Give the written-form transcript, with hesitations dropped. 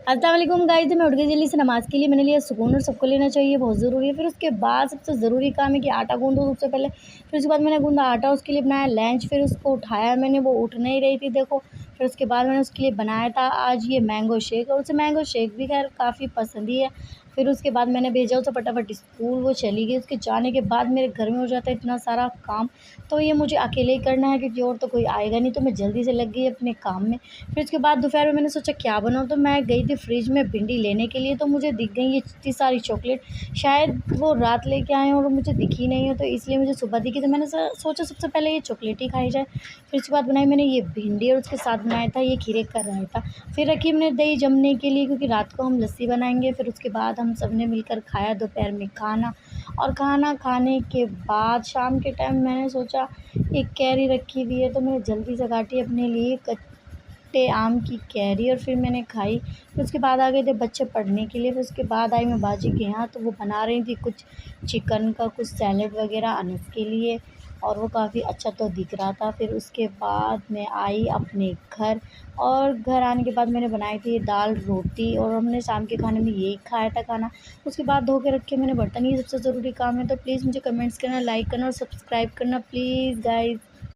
अस्सलाम वालेकुम गाइस। मैं उठ गई जल्दी से नमाज़ के लिए। मैंने लिया सुकून और सबको लेना चाहिए, बहुत ज़रूरी है। फिर उसके बाद सबसे ज़रूरी काम है कि आटा गूँदो सबसे पहले। फिर उसके बाद मैंने गूँधा आटा, उसके लिए बनाया लंच। फिर उसको उठाया मैंने, वो उठ नहीं रही थी देखो। फिर उसके बाद मैंने उसके लिए बनाया था आज ये मैंगो शेक, और उसे मैंगो शेक भी खैर काफ़ी पसंद ही है। फिर उसके बाद मैंने भेजा उसे फटाफट स्कूल, वो चली गई। उसके जाने के बाद मेरे घर में हो जाता है इतना सारा काम, तो ये मुझे अकेले ही करना है क्योंकि और तो कोई आएगा नहीं, तो मैं जल्दी से लग गई अपने काम में। फिर उसके बाद दोपहर में मैंने सोचा क्या बनाऊँ, तो मैं गई थी फ्रिज में भिंडी लेने के लिए, तो मुझे दिख गई ये इतनी सारी चॉकलेट। शायद वो रात लेके आए हैं और मुझे दिखी नहीं हो, तो इसलिए मुझे सुबह दिखी, तो मैंने सोचा सबसे पहले ये चॉकलेट ही खाई जाए। फिर उसके बाद बनाई मैंने ये भिंडी, और उसके साथ बनाया था ये खीरे का रायता। फिर रखी मैंने दही जमने के लिए, क्योंकि रात को हम लस्सी बनाएंगे। फिर उसके बाद हम सब ने मिलकर खाया दोपहर में खाना, और खाना खाने के बाद शाम के टाइम मैंने सोचा एक कैरी रखी हुई है, तो मैंने जल्दी से काटी अपने लिए कच्चे आम की कैरी, और फिर मैंने खाई। फिर उसके बाद आ गए थे बच्चे पढ़ने के लिए। फिर उसके बाद आई मैं बाजी के यहाँ, तो वो बना रही थी कुछ चिकन का कुछ सैलेड वगैरह अनस के लिए, और वो काफ़ी अच्छा तो दिख रहा था। फिर उसके बाद मैं आई अपने घर, और घर आने के बाद मैंने बनाई थी दाल रोटी, और हमने शाम के खाने में यही खाया था खाना। उसके बाद धो के रखे मैंने बर्तन, ये सबसे ज़रूरी काम है। तो प्लीज़ मुझे कमेंट्स करना, लाइक करना और सब्सक्राइब करना प्लीज़ गाइज़।